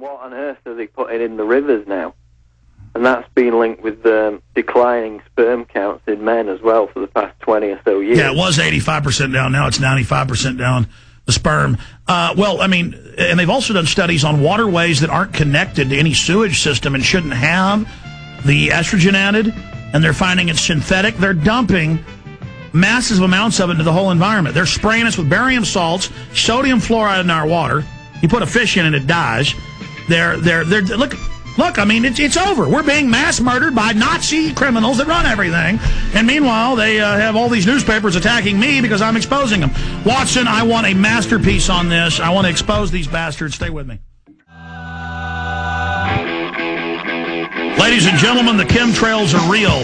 what on earth are they putting in the rivers now? And that's been linked with declining sperm counts in men as well for the past 20 or so years. Yeah, it was 85% down. Now it's 95% down, the sperm. Well, I mean, and they've also done studies on waterways that aren't connected to any sewage system and shouldn't have the estrogen added, and they're finding it's synthetic. They're dumping massive amounts of it into the whole environment. They're spraying us with barium salts, sodium fluoride in our water. You put a fish in and it dies. They're Look, I mean, it's over. We're being mass murdered by Nazi criminals that run everything. And meanwhile, they have all these newspapers attacking me because I'm exposing them. Watson, I want a masterpiece on this. I want to expose these bastards. Stay with me. Ladies and gentlemen, the chemtrails are real.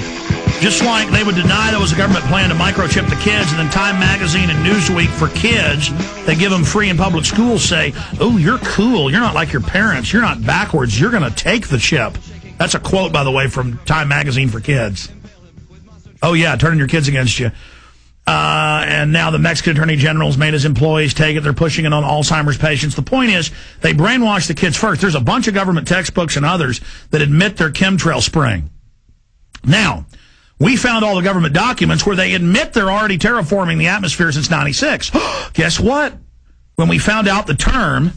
Just like they would deny there was a government plan to microchip the kids, and then Time Magazine and Newsweek for kids, they give them free in public schools, say, oh, you're cool. You're not like your parents. You're not backwards. You're going to take the chip. That's a quote, by the way, from Time Magazine for kids. Oh, yeah, turning your kids against you. And now the Mexican Attorney General's made his employees take it. They're pushing it on Alzheimer's patients. The point is, they brainwash the kids first. There's a bunch of government textbooks and others that admit they're chemtrail spraying. Now, we found all the government documents where they admit they're already terraforming the atmosphere since '96. Guess what? When we found out the term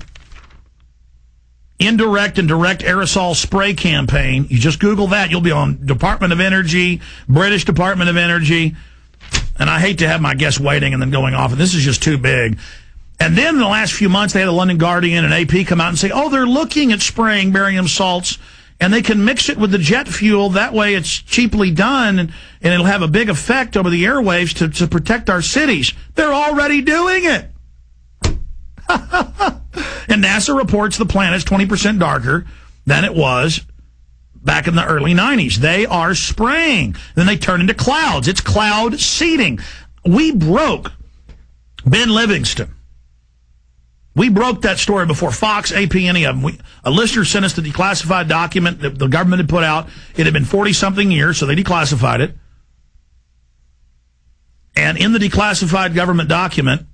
indirect and direct aerosol spray campaign, you just Google that. You'll be on Department of Energy, British Department of Energy. And I hate to have my guests waiting and then going off, and this is just too big. And then in the last few months, they had the London Guardian and AP come out and say, oh, they're looking at spraying barium salts, and they can mix it with the jet fuel. That way it's cheaply done, and it'll have a big effect over the airwaves to protect our cities. They're already doing it. And NASA reports the planet's 20% darker than it was back in the early 90s. They are spraying. Then they turn into clouds. It's cloud seeding. We broke Ben Livingston. We broke that story before Fox, AP, any of them. A listener sent us the declassified document that the government had put out. It had been 40-something years, so they declassified it. And in the declassified government document,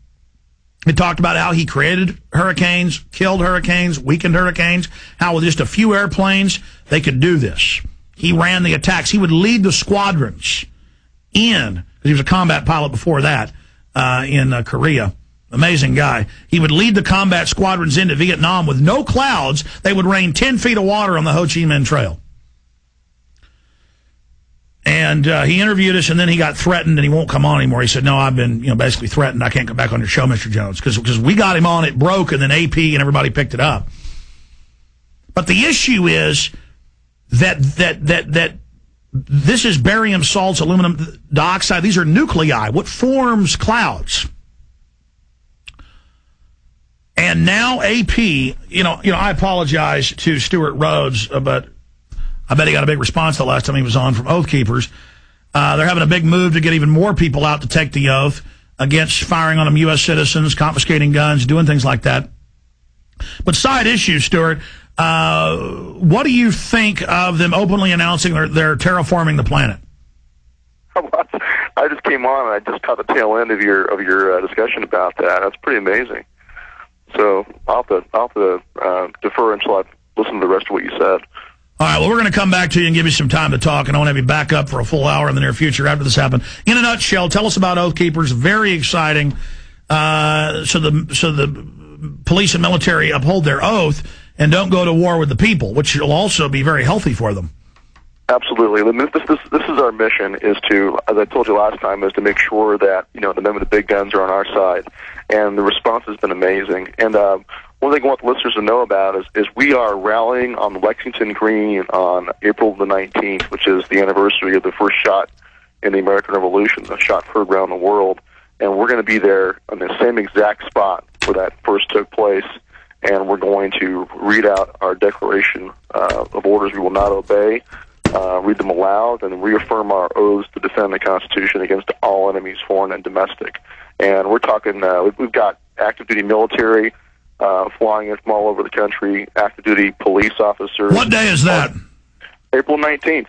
it talked about how he created hurricanes, killed hurricanes, weakened hurricanes, how with just a few airplanes, they could do this. He ran the attacks. He would lead the squadrons in, because he was a combat pilot before that, in Korea. Amazing guy. He would lead the combat squadrons into Vietnam with no clouds. They would rain 10 feet of water on the Ho Chi Minh Trail. And he interviewed us, and then he got threatened, and he won't come on anymore. He said, no, I've been basically threatened. I can't come back on your show, Mr. Jones, because we got him on, it broke, and then AP and everybody picked it up. But the issue is that this is barium salts, aluminum dioxide. These are nuclei, what forms clouds. And now AP, I apologize to Stuart Rhodes, but I bet he got a big response the last time he was on from Oath Keepers. They're having a big move to get even more people out to take the oath against firing on them U.S. citizens, confiscating guns, doing things like that. But side issue, Stuart, what do you think of them openly announcing they're terraforming the planet? I just came on and I just caught the tail end of your discussion about that. That's pretty amazing. So I'll have to defer until I listen to the rest of what you said. All right, well, we're going to come back to you and give you some time to talk, and I want to have you back up for a full hour in the near future after this happened. In a nutshell, tell us about Oath Keepers. Very exciting. So the police and military uphold their oath and don't go to war with the people, which will also be very healthy for them. Absolutely. This is our mission, is to, as I told you last time, is to make sure that, the men with the big guns are on our side. And the response has been amazing. And one thing I want the listeners to know about is we are rallying on Lexington Green on April the 19th, which is the anniversary of the first shot in the American Revolution, the shot heard around the world. And we're going to be there on the same exact spot where that first took place. And we're going to read out our declaration of orders we will not obey, read them aloud, and reaffirm our oaths to defend the Constitution against all enemies, foreign and domestic. And we're talking, we've got active duty military flying in from all over the country, active duty police officers. What day is that? April 19th.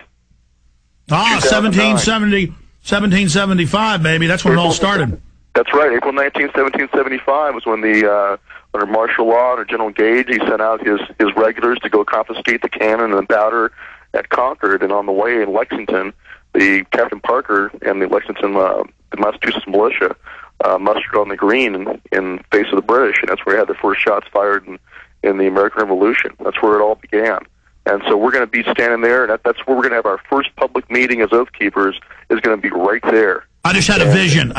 1775, baby. That's when it all started. That's right. April 19th, 1775 was when the under martial law, under General Gage. He sent out his regulars to go confiscate the cannon and the powder at Concord, and on the way in Lexington, the Captain Parker and the Lexington, the Massachusetts militia, mustered on the green in face of the British, and that's where they had their first shots fired in the American Revolution. That's where it all began. And so we're going to be standing there, and that's where we're going to have our first public meeting as Oath Keepers, is going to be right there. I just had a vision.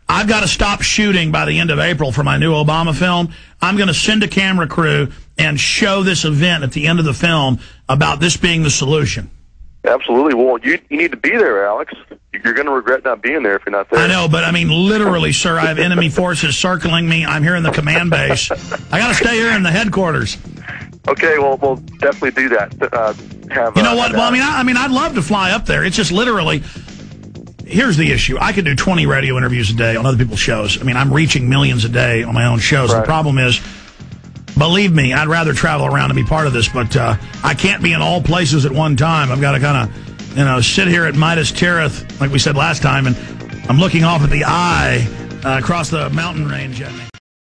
I've got to stop shooting by the end of April for my new Obama film. I'm going to send a camera crew and show this event at the end of the film about this being the solution. Absolutely. Well, you need to be there, Alex. You're going to regret not being there if you're not there. I know, but I mean, literally, sir, I have enemy forces circling me. I'm here in the command base. I got to stay here in the headquarters. Okay, well, we'll definitely do that. You know what? Well, I mean, I'd love to fly up there. It's just literally, here's the issue. I could do 20 radio interviews a day on other people's shows. I mean, I'm reaching millions a day on my own shows. Right. The problem is, believe me, I'd rather travel around and be part of this, but I can't be in all places at one time. I've got to kind of, sit here at Midas Tirith, like we said last time, and I'm looking off at the eye across the mountain range at me.